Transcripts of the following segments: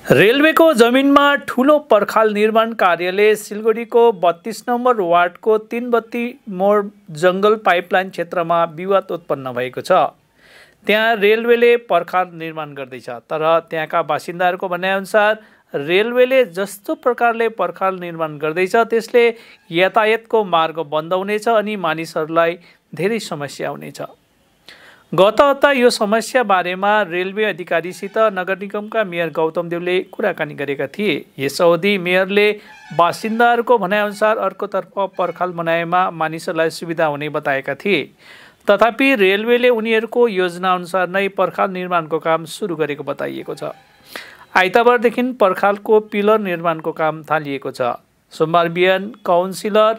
रेलवेको जमिनमा ठूलो पर्खाल निर्माण कार्यले सिलगढीको 32 नम्बर वार्डको 3 बत्ती मोड जंगल पाइपलाइन क्षेत्रमा विवाद उत्पन्न भएको छ। त्यहाँ रेलवेले पर्खाल निर्माण गर्दैछ, तर त्यहाँका बासिन्दाहरूको भनाइअनुसार रेलवेले जस्तो प्रकारले पर्खाल निर्माण गर्दैछ त्यसले यातायातको मार्ग बन्द हुनेछ अनि मानिसहरूलाई धेरै समस्या हुनेछ। गत हप्ता यो समस्या बारेमा रेलवे अधिकारीसित नगर निगमका मेयर गौतम देवले कुराकानी गरेका थिए। यस अवधि मेयरले बासिन्दाहरूको भनाइअनुसार अर्कोतर्फ पर्खाल बनाएमा मानिसहरूलाई सुविधा हुने बताएका थिए। तथापि रेलवेले उनीहरूको योजना अनुसार नै पर्खाल निर्माणको काम सुरु गरेको बताइएको छ। आइतबारदेखि पर्खालको पिलर निर्माणको काम थालिएको छ। सोमबार बिहान काउन्सिलर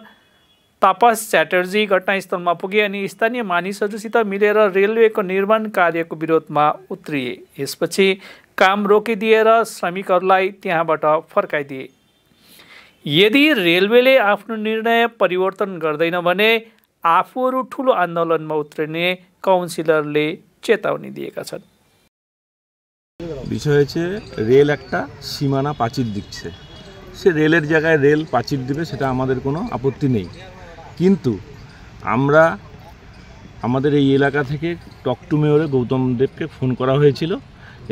तापस च्याटर्जी घटनास्थलमा पुगे अनि स्थानीय मानिसहरूसित मिलेर रेलवेको निर्माण कार्यको विरोधमा उत्रिए। यसपछि काम रोकिदिएर श्रमिकहरूलाई त्यहाँबाट फर्काइदिए। यदि रेलवेले आफ्नो निर्णय परिवर्तन गर्दैन भने आफूहरू ठूलो आन्दोलनमा उत्रिने काउन्सिलरले चेतावनी दिएका छन्। বিষয় হচ্ছে রেল একটা সীমানা প্রাচীর দিচ্ছে, সে রেলের জায়গায় রেল প্রাচীর দিবে, সেটা আমাদের কোনো আপত্তি নেই। কিন্তু আমরা আমাদের এই এলাকা থেকে টক টু মেয়রে গৌতম দেবকে ফোন করা হয়েছিল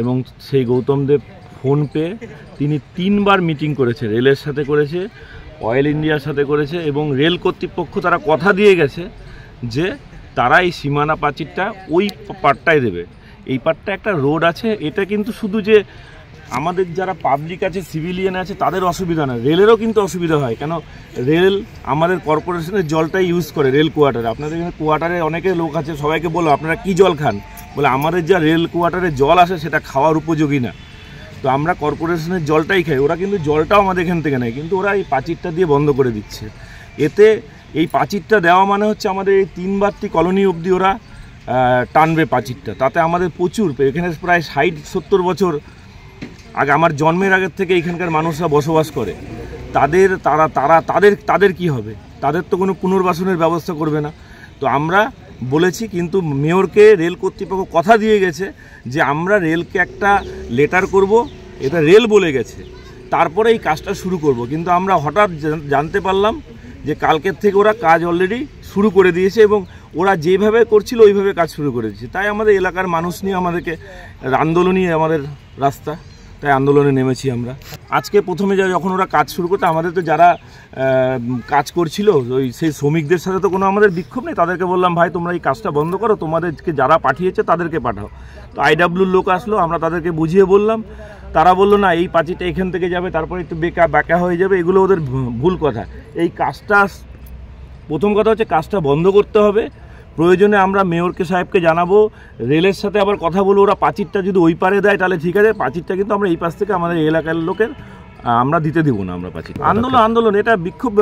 এবং সেই গৌতম দেব ফোন পেয়ে তিনি 3 বার মিটিং করেছে, রেলের সাথে করেছে, অয়েল ইন্ডিয়ার সাথে করেছে এবং রেল কর্তৃপক্ষ তারা কথা দিয়ে গেছে যে তারা এই সীমানা প্রাচীরটা ওই পাটটায় দেবে। এই পাটটা একটা রোড আছে, এটা কিন্তু শুধু যে আমাদের যারা পাবলিক আছে, সিভিলিয়ান আছে তাদের অসুবিধা না, রেলেরও কিন্তু অসুবিধা হয়। কেন রেল আমাদের কর্পোরেশনের জলটাই ইউজ করে রেল কোয়ার্টারে। আপনাদের এখানে কোয়ার্টারে অনেকে লোক আছে, সবাইকে বলো আপনারা কি জল খান, বলে আমাদের যা রেল কোয়ার্টারে জল আসে সেটা খাওয়ার উপযোগী না, তো আমরা কর্পোরেশনের জলটাই খাই। ওরা কিন্তু জলটাও আমাদের এখান থেকে নেয়, কিন্তু ওরা এই প্রাচীরটা দিয়ে বন্ধ করে দিচ্ছে। এতে এই প্রাচীরটা দেওয়া মানে হচ্ছে আমাদের এই 3 বাত্তি কলোনি অবধি ওরা টানবে প্রাচীরটা। তাতে আমাদের প্রচুর, এখানে প্রায় 60-70 বছর আগে আমার জন্মের আগের থেকে এখানকার মানুষরা বসবাস করে। তাদের কি হবে? তাদের তো কোনো পুনর্বাসনের ব্যবস্থা করবে না। তো আমরা বলেছি, কিন্তু মেয়রকে রেল কর্তৃপক্ষ কথা দিয়ে গেছে যে আমরা রেলকে একটা লেটার করব, এটা রেল বলে গেছে, তারপরে এই কাজটা শুরু করব। কিন্তু আমরা হঠাৎ জানতে পারলাম যে কালকের থেকে ওরা কাজ অলরেডি শুরু করে দিয়েছে এবং ওরা যেভাবে করছিল ওইভাবে কাজ শুরু করে দিয়েছে। তাই আমাদের এলাকার মানুষ নিয়ে আমাদেরকে আন্দোলনই আমাদের রাস্তা, তাই আন্দোলনে নেমেছি আমরা। আজকে প্রথমে যখন ওরা কাজ শুরু করতে, আমাদের তো যারা কাজ করছিল সেই শ্রমিকদের সাথে তো কোনো আমাদের বিক্ষোভ নেই, তাদেরকে বললাম ভাই তোমরা এই কাজটা বন্ধ করো, তোমাদেরকে যারা পাঠিয়েছে তাদেরকে পাঠাও। তো আইডব্লিউর লোক আসলো, আমরা তাদেরকে বুঝিয়ে বললাম, তারা বললো না এই প্রাচীরটা এখান থেকে যাবে, তারপরে একটু বাঁকা হয়ে যাবে, এগুলো ওদের ভুল কথা। এই কাজটা প্রথম কথা হচ্ছে কাজটা বন্ধ করতে হবে। প্রয়োজনে আমরা মেয়রকে সাহেবকে জানাবো, রেলের সাথে আবার কথা বলবো, ওরা প্রাচীরটা যদি ওই পারে দেয় তাহলে ঠিক আছে, প্রাচীরটা কিন্তু আমরা এই পাশ থেকে আমাদের এলাকার লোকের আমরা দিতে দেবো না আমরা প্রাচীর। আন্দোলন এটা বিক্ষোভ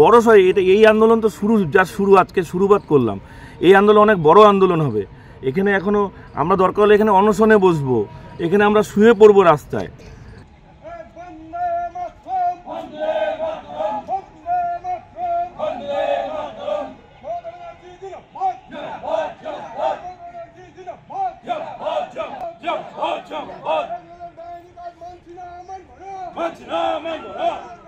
বড় হয়, এটা এই আন্দোলন তো শুরু আজকে শুরুবাত করলাম, এই আন্দোলন অনেক বড় আন্দোলন হবে। এখানে এখনও আমরা দরকার হলে এখানে অনশনে বসবো, এখানে আমরা শুয়ে পড়বো রাস্তায়। Manchina,